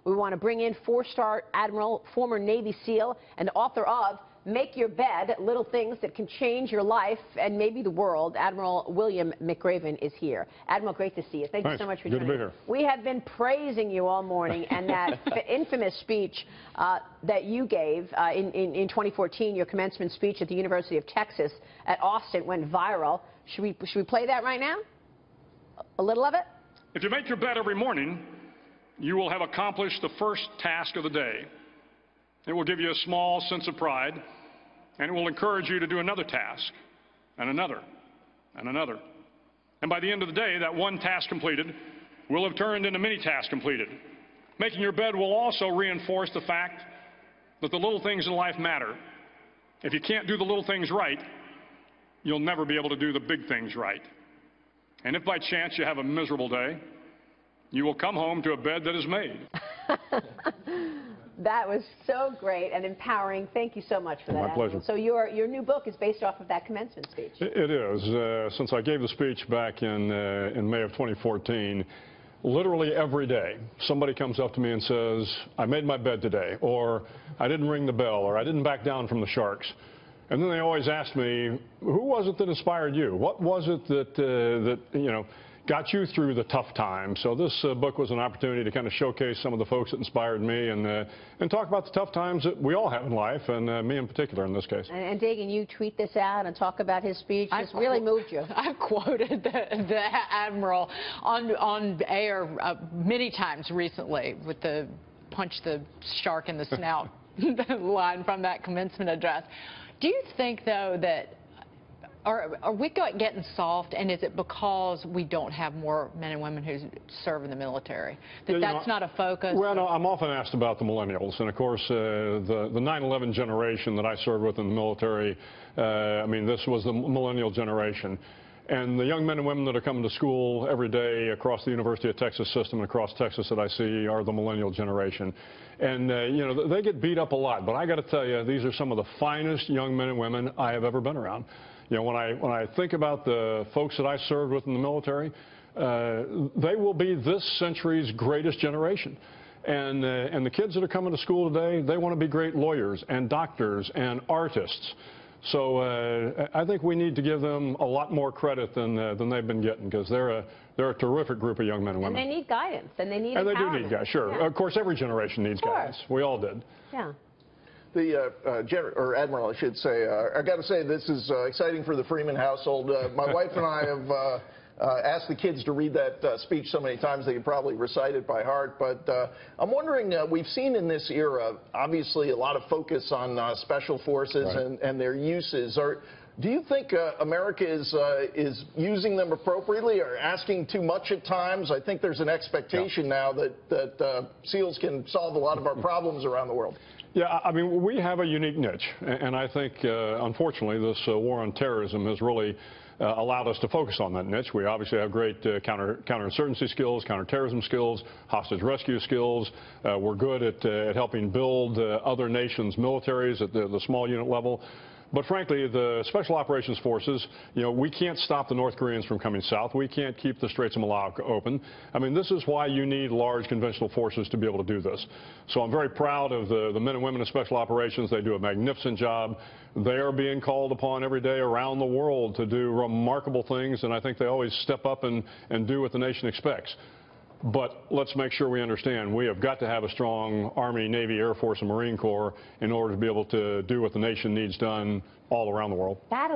We want to bring in four-star Admiral, former Navy SEAL, and author of Make Your Bed, Little Things That Can Change Your Life and Maybe the World. Admiral William McRaven is here. Admiral, great to see you. Thank you so much for joining us. Good to be here. We have been praising you all morning, and that infamous speech that you gave in 2014, your commencement speech at the University of Texas at Austin, went viral. Should we play that right now? A little of it? If you make your bed every morning, you will have accomplished the first task of the day. It will give you a small sense of pride, and it will encourage you to do another task, and another, and another. And by the end of the day, that one task completed will have turned into many tasks completed. Making your bed will also reinforce the fact that the little things in life matter. If you can't do the little things right, you'll never be able to do the big things right. And if by chance you have a miserable day, you will come home to a bed that is made. That was so great and empowering. Thank you so much for that. My pleasure. So your new book is based off of that commencement speech. It is. Since I gave the speech back in May of 2014, literally every day somebody comes up to me and says, I made my bed today, or I didn't ring the bell, or I didn't back down from the sharks. And then they always ask me, who was it that inspired you? What was it that got you through the tough times? So this book was an opportunity to kind of showcase some of the folks that inspired me and talk about the tough times that we all have in life, and me in particular in this case. And Dagan, you tweet this out and talk about his speech. It's really moved you. I've quoted the Admiral on air many times recently with the punch the shark in the snout line from that commencement address. Do you think, though, that are we getting soft, and is it because we don't have more men and women who serve in the military? That's not a focus? Well, no, I'm often asked about the millennials, and of course the 9/11 generation that I served with in the military, I mean, this was the millennial generation. And the young men and women that are coming to school every day across the University of Texas system and across Texas that I see are the millennial generation. And, they get beat up a lot. But I got to tell you, these are some of the finest young men and women I have ever been around. When I think about the folks that I served with in the military, they will be this century's greatest generation. And the kids that are coming to school today, they want to be great lawyers and doctors and artists. So I think we need to give them a lot more credit than they've been getting, because they're a terrific group of young men and women. And they need guidance, and they need empowerment. And they do need guidance, sure. Yeah. Of course, every generation needs guidance. We all did. Yeah. The Admiral, I should say, I got to say this is exciting for the Freeman household. My wife and I have asked the kids to read that speech so many times they could probably recite it by heart. But I'm wondering, we've seen in this era, obviously, a lot of focus on special forces and their uses. Do you think America is using them appropriately or asking too much at times? I think there's an expectation now that SEALs can solve a lot of our problems around the world. Yeah, I mean, we have a unique niche, and I think, unfortunately, this war on terrorism has really allowed us to focus on that niche. We obviously have great counterinsurgency skills, counterterrorism skills, hostage rescue skills. We're good at helping build other nations' militaries at the small unit level. But frankly, the Special Operations Forces, we can't stop the North Koreans from coming south. We can't keep the Straits of Malacca open. I mean, this is why you need large conventional forces to be able to do this. So I'm very proud of the men and women of Special Operations. They do a magnificent job. They are being called upon every day around the world to do remarkable things, and I think they always step up and do what the nation expects. But let's make sure we understand we have got to have a strong Army, Navy, Air Force, and Marine Corps in order to be able to do what the nation needs done all around the world.